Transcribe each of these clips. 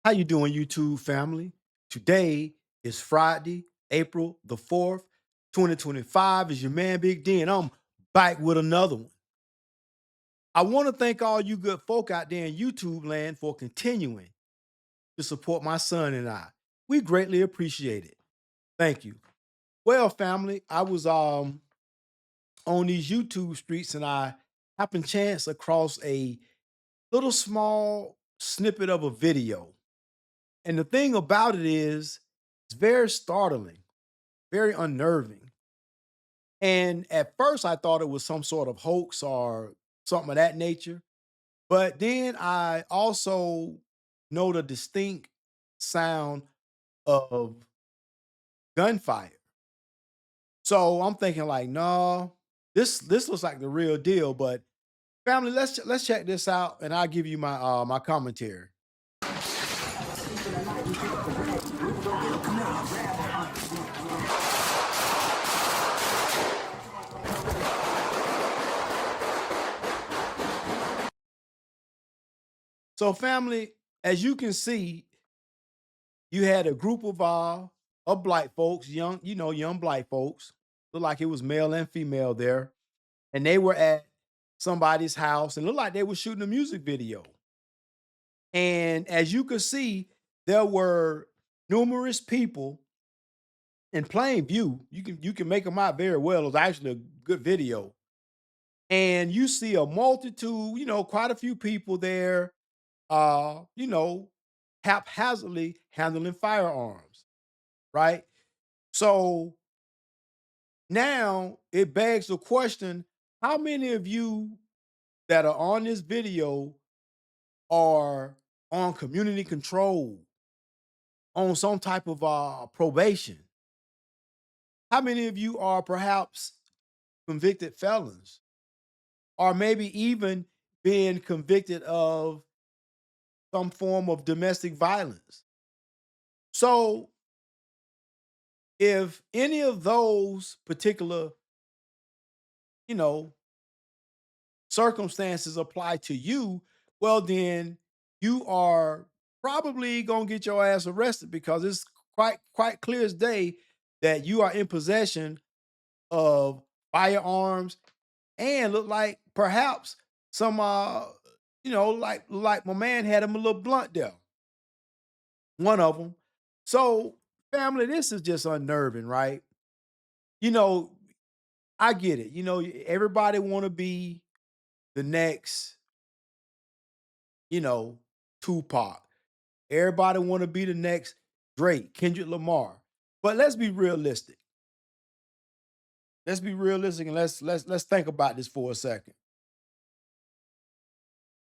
How you doing, YouTube family? Today is Friday, April the 4th, 2025. Is your man Big D, and I'm back with another one. I want to thank all you good folk out there in YouTube land for continuing to support my son and I. We greatly appreciate it. Thank you. Well, family, I was on these YouTube streets and I happened chance across a little small snippet of a video. And the thing about it is, it's very startling, very unnerving. And at first, I thought it was some sort of hoax or something of that nature. But then I also know the distinct sound of gunfire. So I'm thinking like, no, this looks like the real deal. But family, let's check this out, and I'll give you my commentary. So, family, as you can see, you had a group of black folks, young, young black folks. Looked like it was male and female there. And they were at somebody's house and looked like they were shooting a music video. And as you could see, there were numerous people in plain view. You can make them out very well. It was actually a good video. And you see a multitude, quite a few people there, uh, you know, haphazardly handling firearms, right? So now it begs the question, how many of you that are on this video are on community control, on some type of probation? How many of you are perhaps convicted felons, or maybe even being convicted of some form of domestic violence? So if any of those particular, you know, circumstances apply to you, well, then you are probably gonna get your ass arrested because it's quite clear as day that you are in possession of firearms and look like perhaps some like my man had him a little blunt there, one of them. So family, this is just unnerving, right? You know, I get it. Everybody want to be the next, you know, Tupac. Everybody want to be the next Drake, Kendrick Lamar. But let's be realistic. Let's be realistic and let's think about this for a second.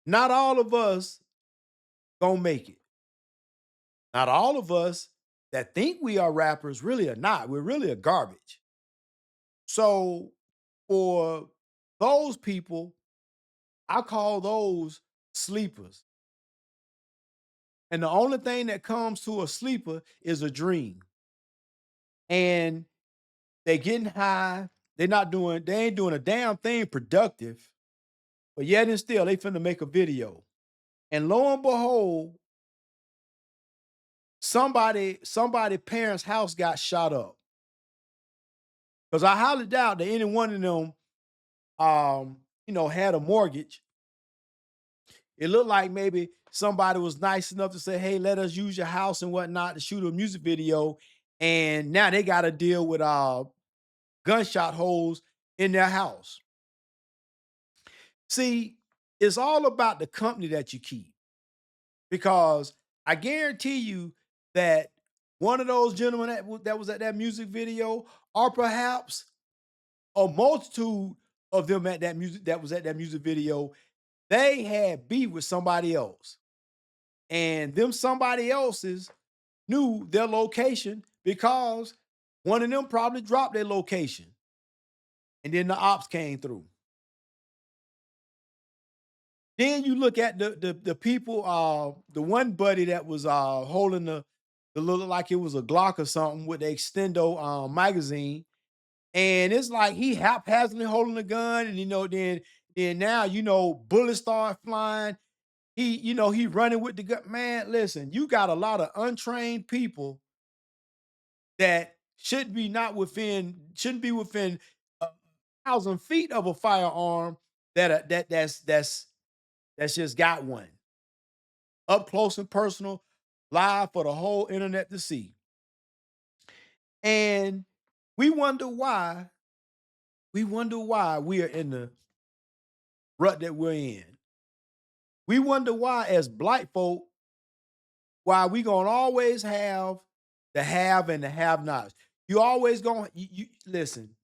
Not all of us gonna make it. Not all of us that think we are rappers really are not. We're really a garbage. So for those people, I call those sleepers. And the only thing that comes to a sleeper is a dream. And they getting high. They ain't doing a damn thing productive. But yet and still, they finna make a video. And lo and behold, somebody parents' house got shot up. Because I highly doubt that any one of them had a mortgage. It looked like maybe somebody was nice enough to say, hey, let us use your house and whatnot to shoot a music video. And now they got to deal with gunshot holes in their house. See, it's all about the company that you keep because I guarantee you that one of those gentlemen that was at that music video, or perhaps a multitude of them at that music video, they had beef with somebody else. And them somebody else's knew their location because one of them probably dropped their location. And then the ops came through. Then you look at the people, the one buddy that was holding the little like it was a Glock or something with the extendo magazine. And it's like he haphazardly holding a gun, and then now bullets start flying. he running with the gun. Man, listen, you got a lot of untrained people that shouldn't be within 1,000 feet of a firearm that's just got one up close and personal, live for the whole internet to see. And we wonder why we are in the rut that we're in. We wonder why, as black folk, why we gonna always have and the have-nots. You always gonna you listen,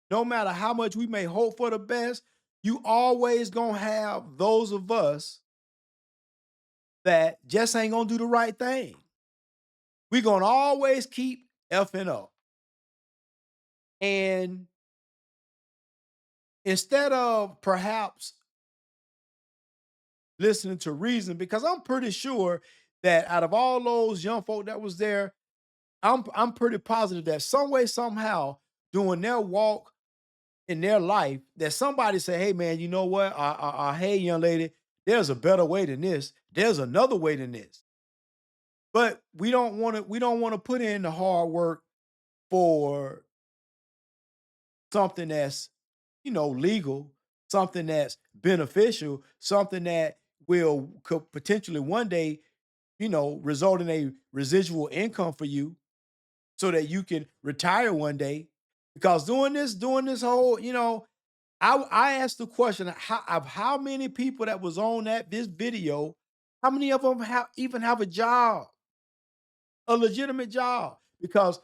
no matter how much we may hope for the best, you always gonna have those of us that just ain't gonna do the right thing. We gonna always keep effing up. And instead of perhaps listening to reason, because I'm pretty sure that out of all those young folk that was there, I'm pretty positive that some way, somehow, doing their walk in their life, that somebody say, "Hey, man, you know what? Hey, young lady, there's a better way than this. There's another way than this." But we don't want to put in the hard work for something that's legal, something that's beneficial, something that will could potentially one day result in a residual income for you so that you can retire one day. Because doing this whole, I asked the question of how many people that was on this video, how many of them even have a job, a legitimate job, because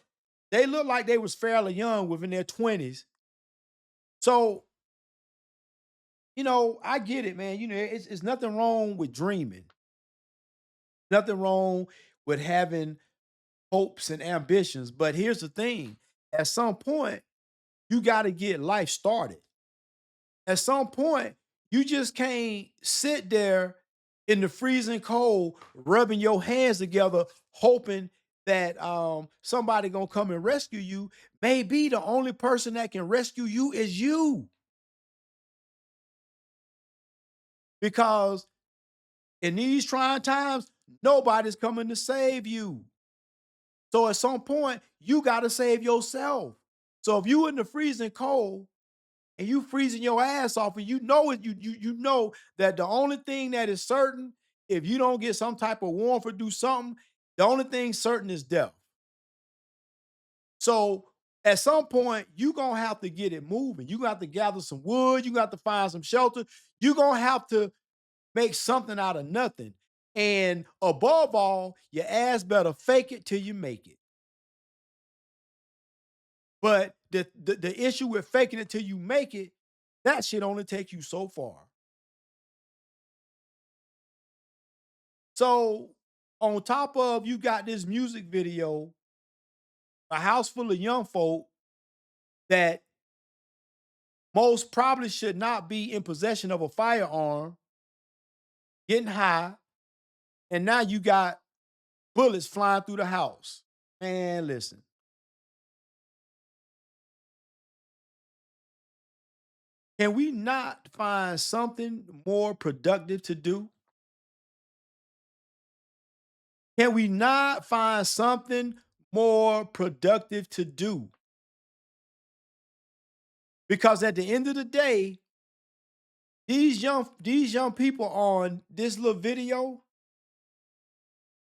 they look like they was fairly young, within their 20s. So, I get it, man. It's nothing wrong with dreaming. Nothing wrong with having hopes and ambitions. But here's the thing: at some point, you got to get life started. At some point, you just can't sit there in the freezing cold, rubbing your hands together, hoping that somebody gonna come and rescue you. Maybe the only person that can rescue you is you, because in these trying times, nobody's coming to save you. So at some point, you got to save yourself. So if you in the freezing cold and you freezing your ass off, and you know it, you know that the only thing that is certain, if you don't get some type of warmth or do something, the only thing certain is death. So at some point, you gonna have to get it moving. You got to gather some wood. You got to find some shelter. You gonna have to make something out of nothing. And above all, your ass better fake it till you make it. But the issue with faking it till you make it, that shit only take you so far. So on top of, you got this music video, a house full of young folk that most probably should not be in possession of a firearm, getting high, and now you got bullets flying through the house. Man, listen, can we not find something more productive to do? Can we not find something more productive to do? Because at the end of the day, these young people on this little video,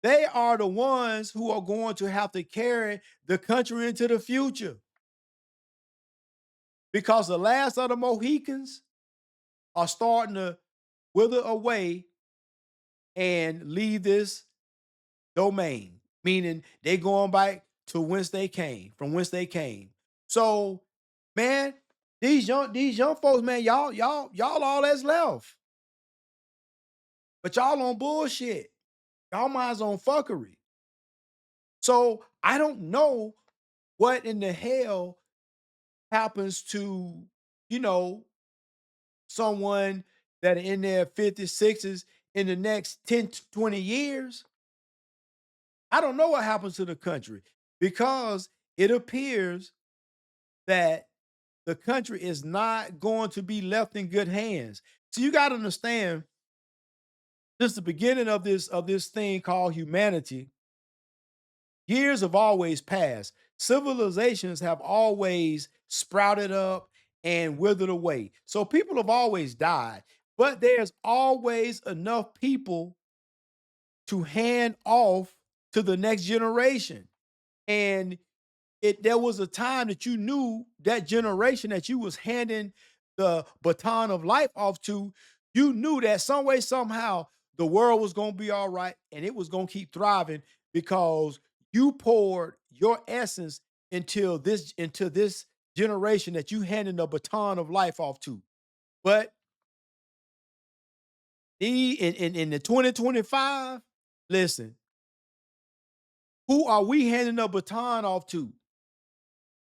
they are the ones who are going to have to carry the country into the future. Because the last of the Mohicans are starting to wither away and leave this domain, meaning they going back to whence they came, from whence they came. So, man, these young folks, man, y'all all that's left. But y'all on bullshit. Y'all minds on fuckery. So I don't know what in the hell happens to, you know, someone that are in their 50s, 60s in the next 10 to 20 years. I don't know what happens to the country, because it appears that the country is not going to be left in good hands. So you got to understand, Since the beginning of this thing called humanity, years have always passed. Civilizations have always sprouted up and withered away. So people have always died, but there's always enough people to hand off to the next generation. And there was a time that you knew that generation that you was handing the baton of life off to, you knew that some way, somehow, the world was gonna be all right and it was gonna keep thriving because you poured your essence into this generation that you handing the baton of life off to. But in the 2025, listen, who are we handing the baton off to?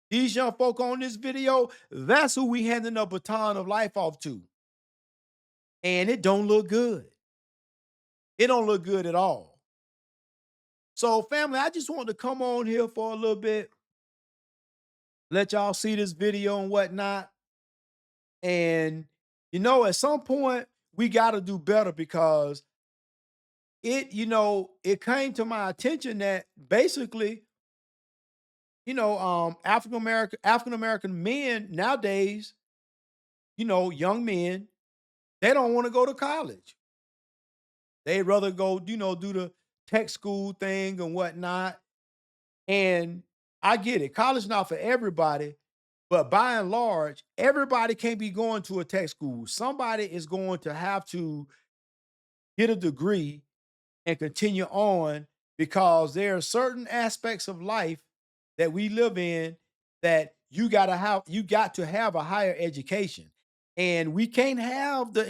These young folk on this video, that's who we handing the baton of life off to. And it don't look good. It don't look good at all. So, family, I just wanted to come on here for a little bit, let y'all see this video and whatnot. And at some point, we got to do better because it came to my attention that basically, African American men nowadays, young men, they don't want to go to college. They'd rather go, do the tech school thing and whatnot. And I get it. College not for everybody, but by and large, everybody can't be going to a tech school. Somebody is going to have to get a degree and continue on because there are certain aspects of life that we live in that you got to have a higher education. And we can't have the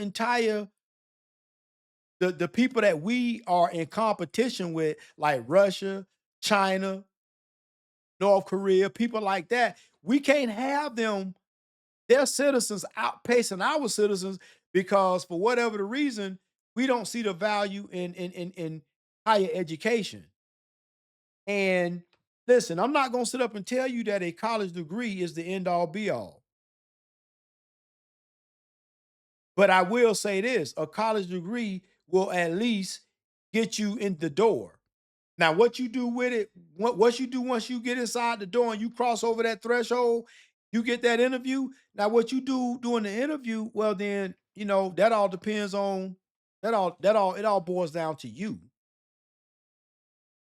people that we are in competition with, like Russia, China, North Korea, people like that. We can't have them, their citizens outpacing our citizens because for whatever the reason, we don't see the value in higher education. And listen, I'm not gonna sit up and tell you that a college degree is the end all be all. But I will say this, a college degree will at least get you in the door. Now, what you do with it, what you do once you get inside the door and you cross over that threshold, you get that interview. Now, what you do during the interview, well, then, that all depends on it all boils down to you.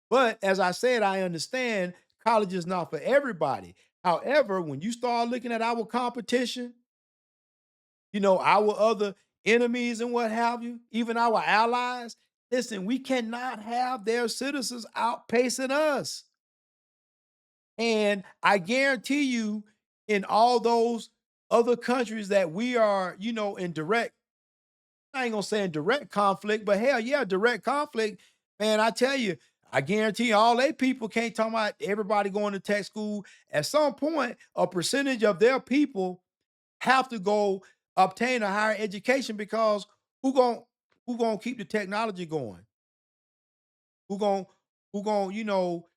But as I said, I understand college is not for everybody. However, when you start looking at our competition, our other enemies and what have you, even our allies. Listen, we cannot have their citizens outpacing us. And I guarantee you, in all those other countries that we are, in direct, I ain't gonna say in direct conflict, but hell yeah, direct conflict, man, I tell you, I guarantee you, all they people can't talk about everybody going to tech school. At some point, a percentage of their people have to go obtain a higher education because who gon' who gonna keep the technology going? Who gon' who gon' you know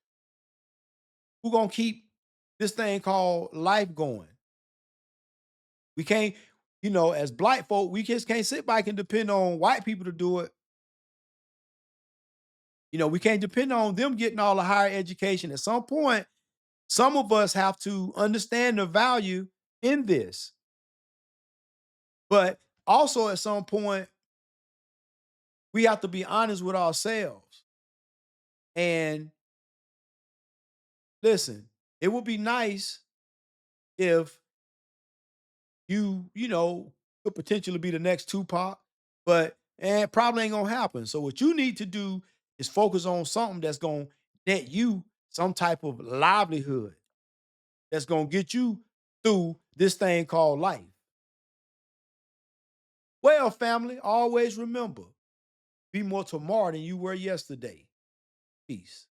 who gonna keep this thing called life going? We can't, as black folk, we just can't sit back and depend on white people to do it. We can't depend on them getting all the higher education. At some point, some of us have to understand the value in this. But also at some point, we have to be honest with ourselves. And listen, it would be nice if you could potentially be the next Tupac, but and probably ain't gonna happen. So what you need to do is focus on something that's gonna net you some type of livelihood that's gonna get you through this thing called life. Well, family, always remember, be more tomorrow than you were yesterday. Peace.